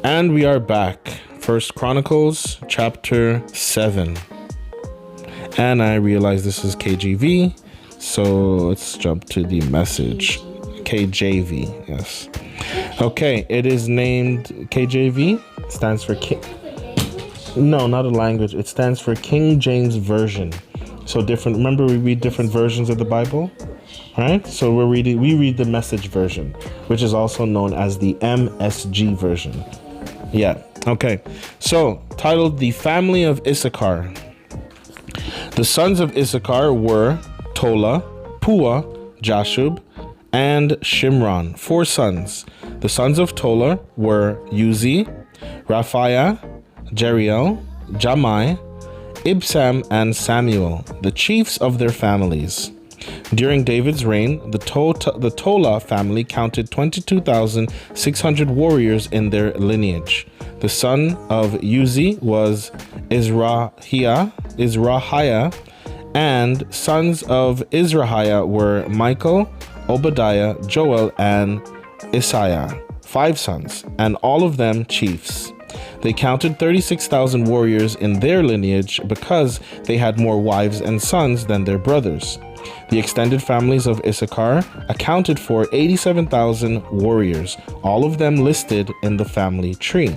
And we are back. First Chronicles chapter 7. And I realize this is KJV, so let's jump to the message. KJV, yes. Okay, it is named KJV. It stands for King. No, not a language. It stands for King James Version. So different. Remember, we read different versions of the Bible, right? So we read the Message version, which is also known as the MSG version. Yeah. Okay. So titled "The Family of Issachar." The sons of Issachar were Tola, Pua, Jashub, and Shimron, 4 sons. The sons of Tola were Uzi, Raphiah, Jeriel, Jamai, Ibsam, and Samuel, the chiefs of their families. During David's reign, the Tola family counted 22,600 warriors in their lineage. The son of Uzi was Izrahiah, and sons of Izrahiah were Michael, Obadiah, Joel, and Isaiah, 5 sons, and all of them chiefs. They counted 36,000 warriors in their lineage because they had more wives and sons than their brothers. The extended families of Issachar accounted for 87,000 warriors, all of them listed in the family tree.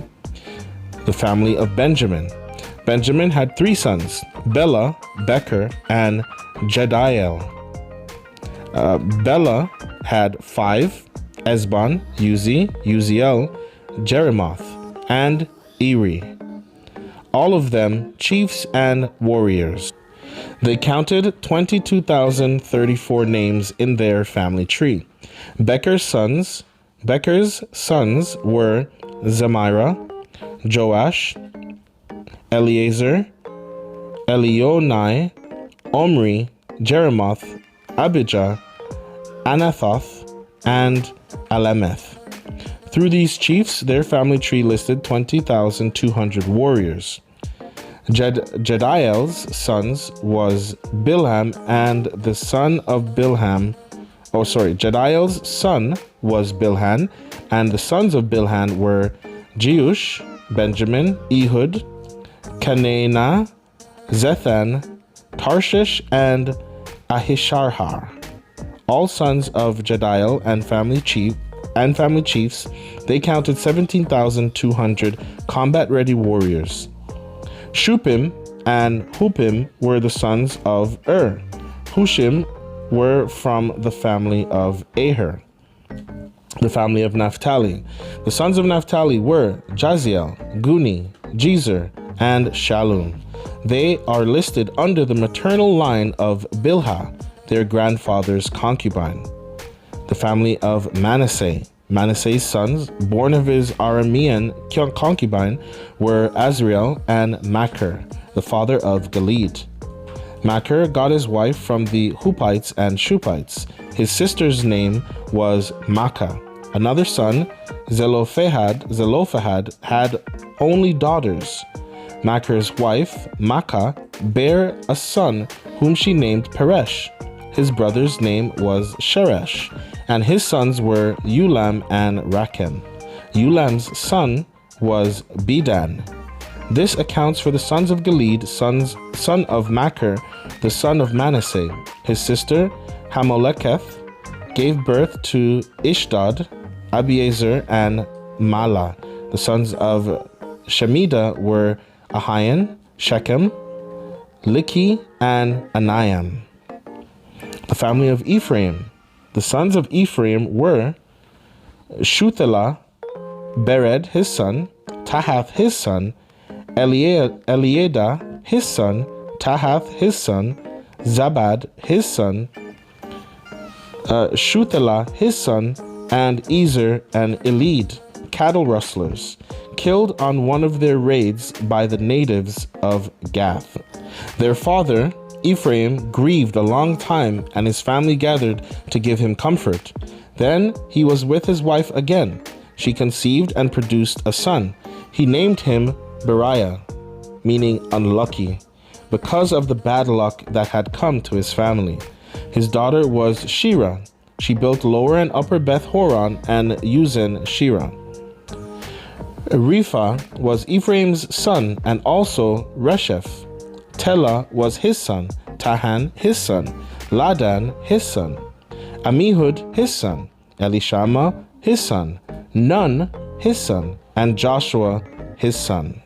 The family of Benjamin. Benjamin had 3 sons, Bela, Becher, and Jediel. Bela had 5, Esbon, Uzi, Uziel, Jeremoth, and Eri, all of them chiefs and warriors. They counted 22,034 names in their family tree. Becher's sons were Zemira, Joash, Eliezer, Elionai, Omri, Jeremoth, Abijah, Anathoth, and Alemeth. Through these chiefs, their family tree listed 20,200 warriors. Jediel's sons was Bilham, and the son of Bilham, Jediel's son was Bilhan, and the sons of Bilhan were Jeush, Benjamin, Ehud, Canaanah, Zethan, Tarshish, and Ahisharhar. All sons of Jediel and family chiefs, they counted 17,200 combat-ready warriors. Shupim and Hupim were the sons of Hushim were from the family of Aher. The family of Naphtali. The sons of Naphtali were Jaziel, Guni, Jezer, and Shalom. They are listed under the maternal line of Bilhah, their grandfather's concubine. The family of Manasseh. Manasseh's sons, born of his Aramean concubine, were Azriel and Machir, the father of Gilead. Machir got his wife from the Huppites and Shupites. His sister's name was Makkah. Another son, Zelophehad, had only daughters. Machir's wife, Makkah, bare a son whom she named Peresh. His brother's name was Sheresh, and his sons were Ulam and Rakem. Ulam's son was Bedan. This accounts for the sons of Gilead, son of Machir, the son of Manasseh. His sister, Hamoleketh, gave birth to Ishdod, Abiezer, and Mala. The sons of Shemida were Ahian, Shechem, Likhi, and Anayam. The family of Ephraim. The sons of Ephraim were Shuthelah, Bered, his son, Tahath, his son, Eliada, his son, Tahath, his son, Zabad, his son, Shuthelah, his son, and Ezer and Elid, cattle rustlers, killed on one of their raids by the natives of Gath. Their father, Ephraim, grieved a long time, and his family gathered to give him comfort. Then he was with his wife again. She conceived and produced a son. He named him Beriah, meaning unlucky, because of the bad luck that had come to his family. His daughter was Shira. She built Lower and Upper Beth Horon and Uzan Shira. Repha was Ephraim's son, and also Resheph. Tela was his son, Tahan his son, Ladan his son, Amihud his son, Elishama his son, Nun his son, and Joshua his son.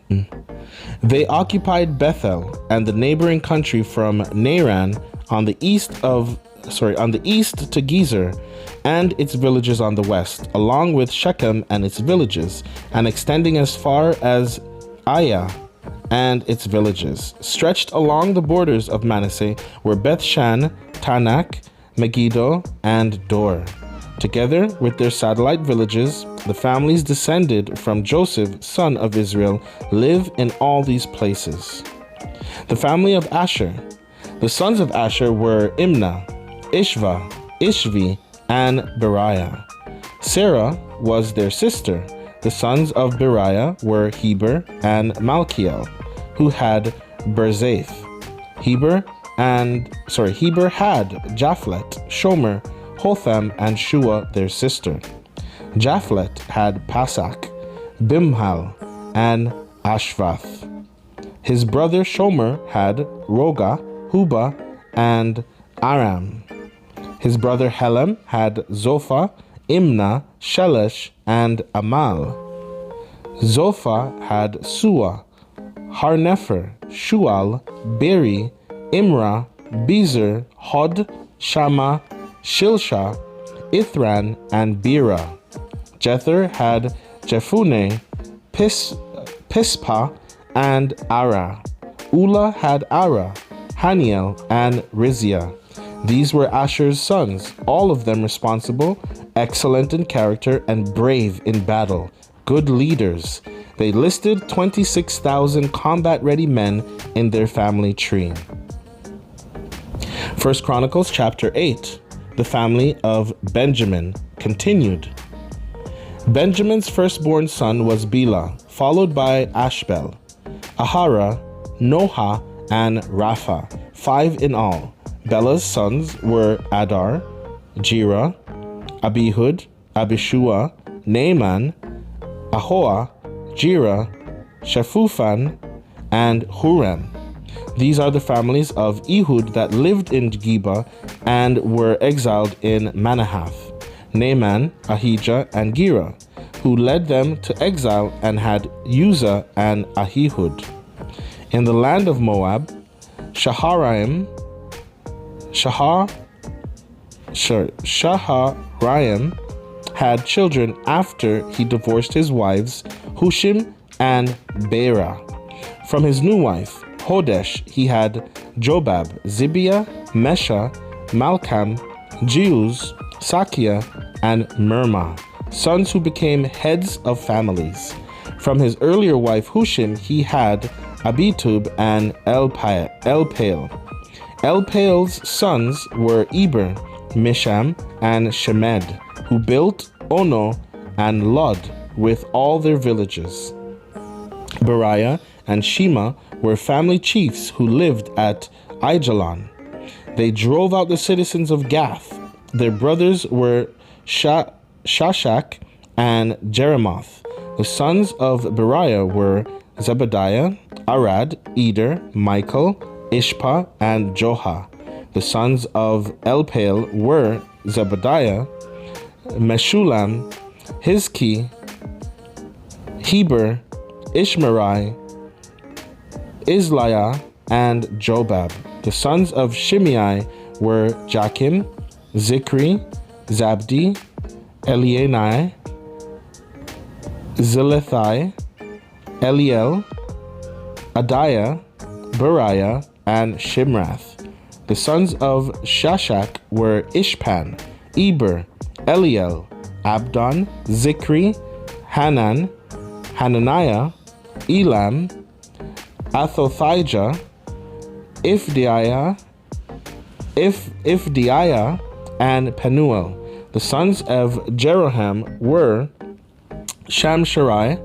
They occupied Bethel and the neighboring country from Naran on the east to Gezer and its villages on the west, along with Shechem and its villages, and extending as far as Aya and its villages. Stretched along the borders of Manasseh were Bethshan, Tanak, Megiddo, and Dor. Together with their satellite villages, the families descended from Joseph, son of Israel, live in all these places. The family of Asher. The sons of Asher were Imnah, Ishva, Ishvi, and Beriah. Sarah was their sister. The sons of Beriah were Heber and Malchiel, who had Berzath. Heber had Japhlet, Shomer, Hotham, and Shua their sister. Japhlet had Pasak, Bimhal, and Ashvath. His brother Shomer had Roga, Huba, and Aram. His brother Helem had Zophah, Imnah, Shelesh, and Amal. Zophah had Sua, Harnefer, Shual, Beri, Imrah, Bezer, Hod, Shama, Shilsha, Ithran, and Bera. Jether had Jephunneh, Pispa, and Ara. Ula had Ara, Haniel, and Rizia. These were Asher's sons, all of them responsible, excellent in character, and brave in battle, good leaders. They listed 26,000 combat-ready men in their family tree. 1 Chronicles chapter 8. The family of Benjamin continued. Benjamin's firstborn son was Bela, followed by Ashbel, Ahara, Noha, and Rapha, 5 in all. Bela's sons were Adar, Jira, Abihud, Abishua, Naaman, Ahoa, Jira, Shaphupan, and Huram. These are the families of Ehud that lived in Geba and were exiled in Manahath. Naaman, Ahijah, and Gera, who led them to exile and had Uzzah and Ahihud. In the land of Moab, Shaharaim had children after he divorced his wives, Hushim and Beera. From his new wife, Hodesh, he had Jobab, Zibiah, Mesha, Malcham, Jeuz, Sakia, and Mirma, sons who became heads of families. From his earlier wife Hushim, he had Abitub and Elpaal. Elpaal's sons were Eber, Misham, and Shemed, who built Ono and Lod with all their villages. Beriah and Shema were family chiefs who lived at Aijalon. They drove out the citizens of Gath. Their brothers were Shashak and Jeremoth. The sons of Beriah were Zebediah, Arad, Eder, Michael, Ishpa, and Joha. The sons of Elpaal were Zebediah, Meshulam, Hizki, Heber, Ishmerai, Isliah, and Jobab. The sons of Shimei were Jachim, Zikri, Zabdi, Elienai, Zilethai, Eliel, Adiah, Beriah, and Shimrath. The sons of Shashak were Ishpan, Eber, Eliel, Abdon, Zikri, Hanan, Hananiah, Elam, Athothijah, Ifdiah, and Penuel. The sons of Jeroham were Shamsharai,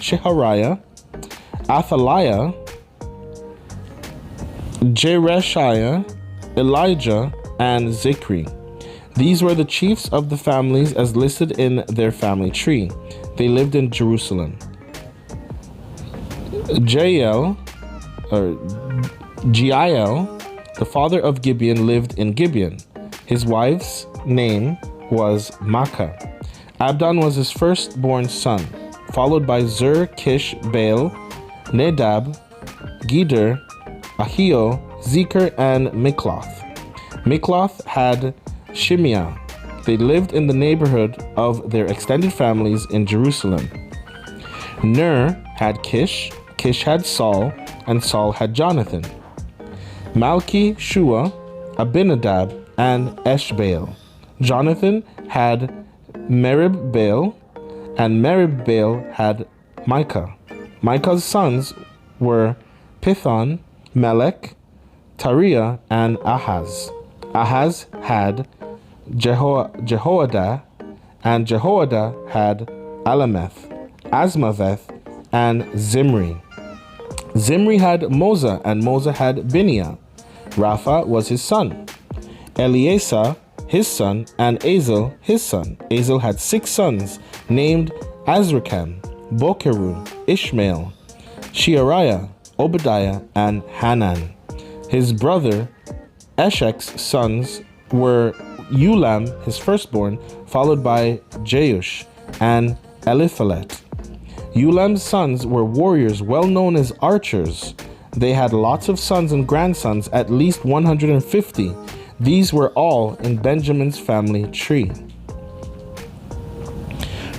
Shehariah, Athaliah, Jereshiah, Elijah, and Zikri. These were the chiefs of the families as listed in their family tree. They lived in Jerusalem. Jael, the father of Gibeon, lived in Gibeon. His wife's name was Makkah. Abdon was his firstborn son, followed by Zur, Kish, Baal, Nadab, Geder, Ahio, Zikr, and Mikloth. Mikloth had Shimeah. They lived in the neighborhood of their extended families in Jerusalem. Ner had Kish, Kish had Saul, and Saul had Jonathan. Malchi, Shua, Abinadab, and Eshbaal. Jonathan had Merib-Baal, and Merib-Baal had Micah. Micah's sons were Pithon, Melech, Tariah, and Ahaz. Ahaz had Jehoiada, and Jehoiada had Alameth, Asmaveth, and Zimri. Zimri had Moza, and Moza had Biniah. Rapha was his son. Eleasa, his son, and Azel, his son. Azel had 6 sons, named Azrikam, Bokeru, Ishmael, Sheariah, Obadiah, and Hanan. His brother Eshek's sons were Ulam, his firstborn, followed by Jeush and Eliphalet. Ulam's sons were warriors well known as archers. They had lots of sons and grandsons, at least 150. These were all in Benjamin's family tree.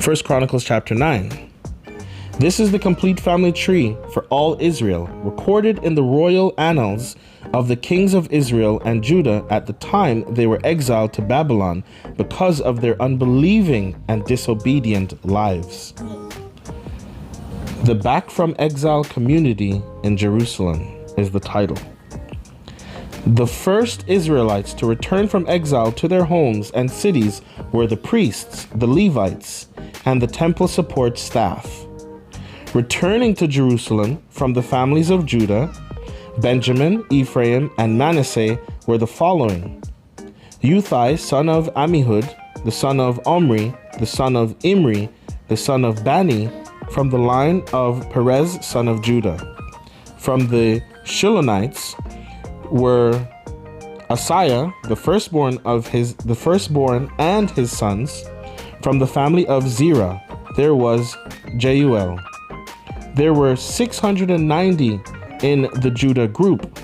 1 Chronicles chapter 9. This is the complete family tree for all Israel, recorded in the royal annals of the kings of Israel and Judah at the time they were exiled to Babylon because of their unbelieving and disobedient lives. The Back from Exile Community in Jerusalem is the title. The first Israelites to return from exile to their homes and cities were the priests, the Levites, and the temple support staff. Returning to Jerusalem from the families of Judah, Benjamin, Ephraim, and Manasseh were the following: Uthai, son of Ammihud, the son of Omri, the son of Imri, the son of Bani, from the line of Perez, son of Judah. From the Shilonites were Asaiah, the firstborn and his sons. From the family of Zerah, there was Jeuel. There were 690 in the Judah group.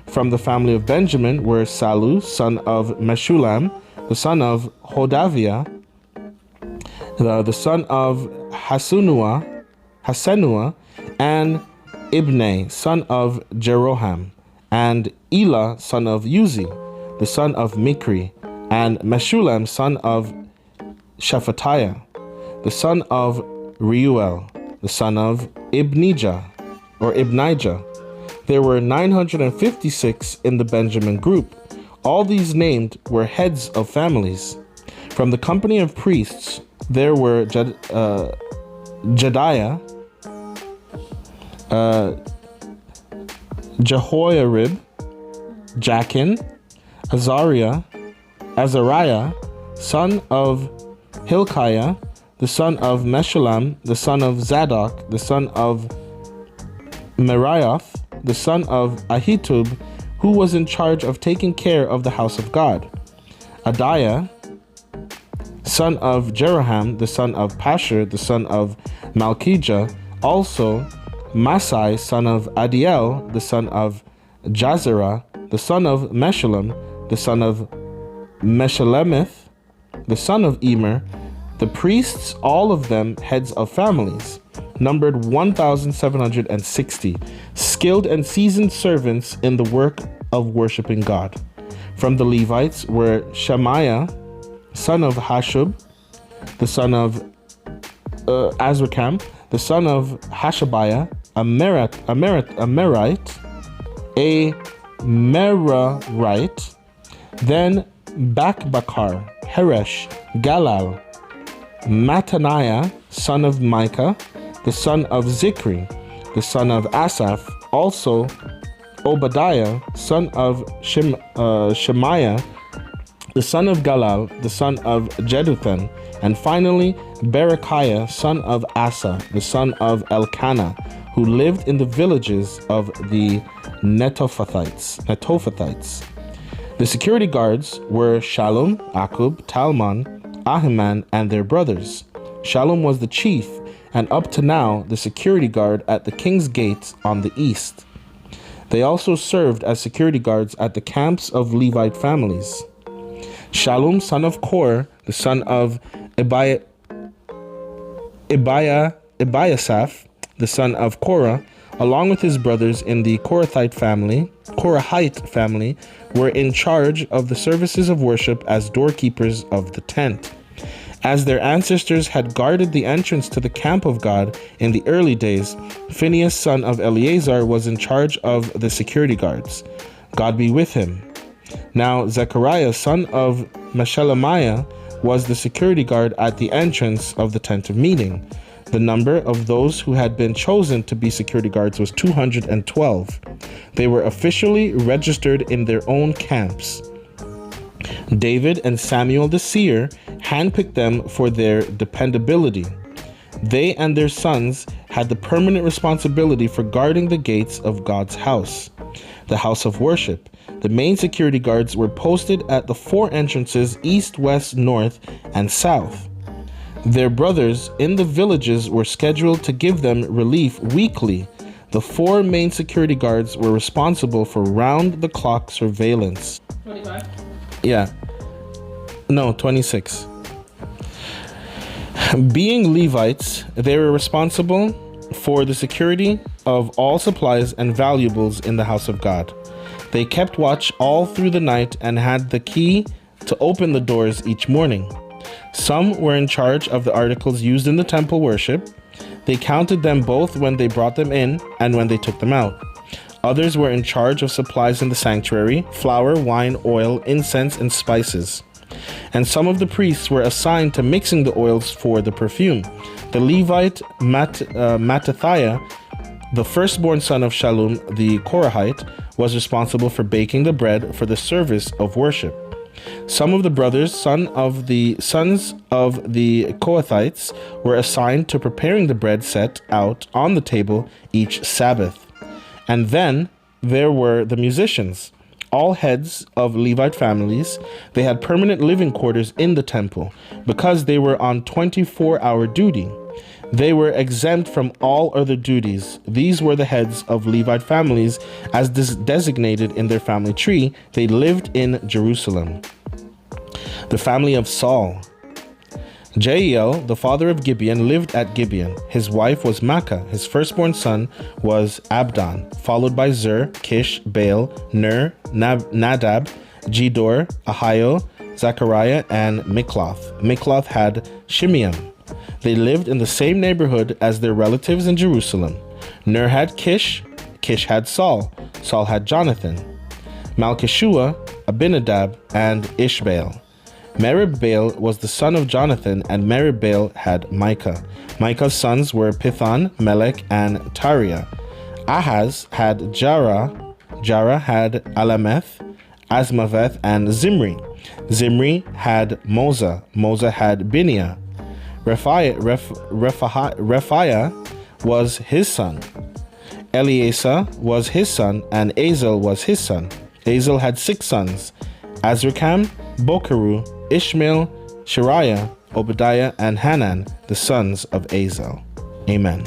From the family of Benjamin were Salu, son of Meshulam, the son of Hodaviah, the son of Hasenua, and Ibnei, son of Jeroham, and Elah, son of Uzi, the son of Mikri, and Meshulam, son of Shephatiah, the son of Reuel, the son of Ibnijah. There were 956 in the Benjamin group. All these named were heads of families. From the company of priests, there were Jediah, Jehoiarib, Jachin, Azariah, son of Hilkiah, the son of Meshullam, the son of Zadok, the son of Merioth, the son of Ahitub, who was in charge of taking care of the house of God. Adiah, son of Jeroham, the son of Pashur, the son of Malchijah, also Masai, son of Adiel, the son of Jazerah, the son of Meshullam, the son of Meshelemeth, the son of Emer. The priests, all of them heads of families, numbered 1,760, skilled and seasoned servants in the work of worshiping God. From the Levites were Shemaiah, son of Hashub, the son of Azrikam, the son of Hashabiah, a Merarite, then Bakbakar, Heresh, Galal, Mattaniah, son of Micah, the son of Zikri, the son of Asaph, also Obadiah, son of Shemaiah, the son of Galal, the son of Jeduthun, and finally Berechiah, son of Asa, the son of Elkanah, who lived in the villages of the Netophathites. The security guards were Shallum, Akub, Talmon, Ahiman, and their brothers. Shallum was the chief, and up to now the security guard at the king's gate on the east. They also served as security guards at the camps of Levite families. Shallum, son of Kor, the son of Ebiasaph, the son of Korah, along with his brothers in the Korahite family, were in charge of the services of worship as doorkeepers of the tent. As their ancestors had guarded the entrance to the camp of God in the early days, Phinehas, son of Eleazar, was in charge of the security guards. God be with him. Now Zechariah, son of Meshelemiah, was the security guard at the entrance of the tent of meeting. The number of those who had been chosen to be security guards was 212. They were officially registered in their own camps. David and Samuel the seer handpicked them for their dependability. They and their sons had the permanent responsibility for guarding the gates of God's house, the house of worship. The main security guards were posted at the 4 entrances east, west, north, and south. Their brothers in the villages were scheduled to give them relief weekly. The 4 main security guards were responsible for round-the-clock surveillance. 25? Yeah. No, 26. Being Levites, they were responsible for the security of all supplies and valuables in the house of God. They kept watch all through the night and had the key to open the doors each morning. Some were in charge of the articles used in the temple worship. They counted them both when they brought them in and when they took them out. Others were in charge of supplies in the sanctuary: flour, wine, oil, incense, and spices. And some of the priests were assigned to mixing the oils for the perfume. The Levite Mattathiah, the firstborn son of Shallum the Korahite, was responsible for baking the bread for the service of worship. Some of the brothers, sons of the Kohathites, were assigned to preparing the bread set out on the table each Sabbath. And then there were the musicians, all heads of Levite families. They had permanent living quarters in the temple because they were on 24-hour duty. They were exempt from all other duties. These were the heads of Levite families as designated in their family tree. They lived in Jerusalem. The family of Saul. Jael, the father of Gibeon, lived at Gibeon. His wife was Maacah. His firstborn son was Abdon, followed by Zur, Kish, Baal, Ner, Nadab, Gedor, Ahio, Zechariah, and Mikloth. Mikloth had Shimeam. They lived in the same neighborhood as their relatives in Jerusalem. Ner had Kish, Kish had Saul, Saul had Jonathan, Malchishua, Abinadab, and Ishbaal. Merib-Baal was the son of Jonathan, and Merib-Baal had Micah. Micah's sons were Pithon, Melech, and Tariah. Ahaz had Jarah, Jarah had Alameth, Asmaveth, and Zimri. Zimri had Moza, Moza had Biniah. Rephiah was his son. Eleasa was his son, and Azel was his son. Azel had 6 sons: Azrikam, Bokeru, Ishmael, Shariah, Obadiah, and Hanan, the sons of Azel. Amen.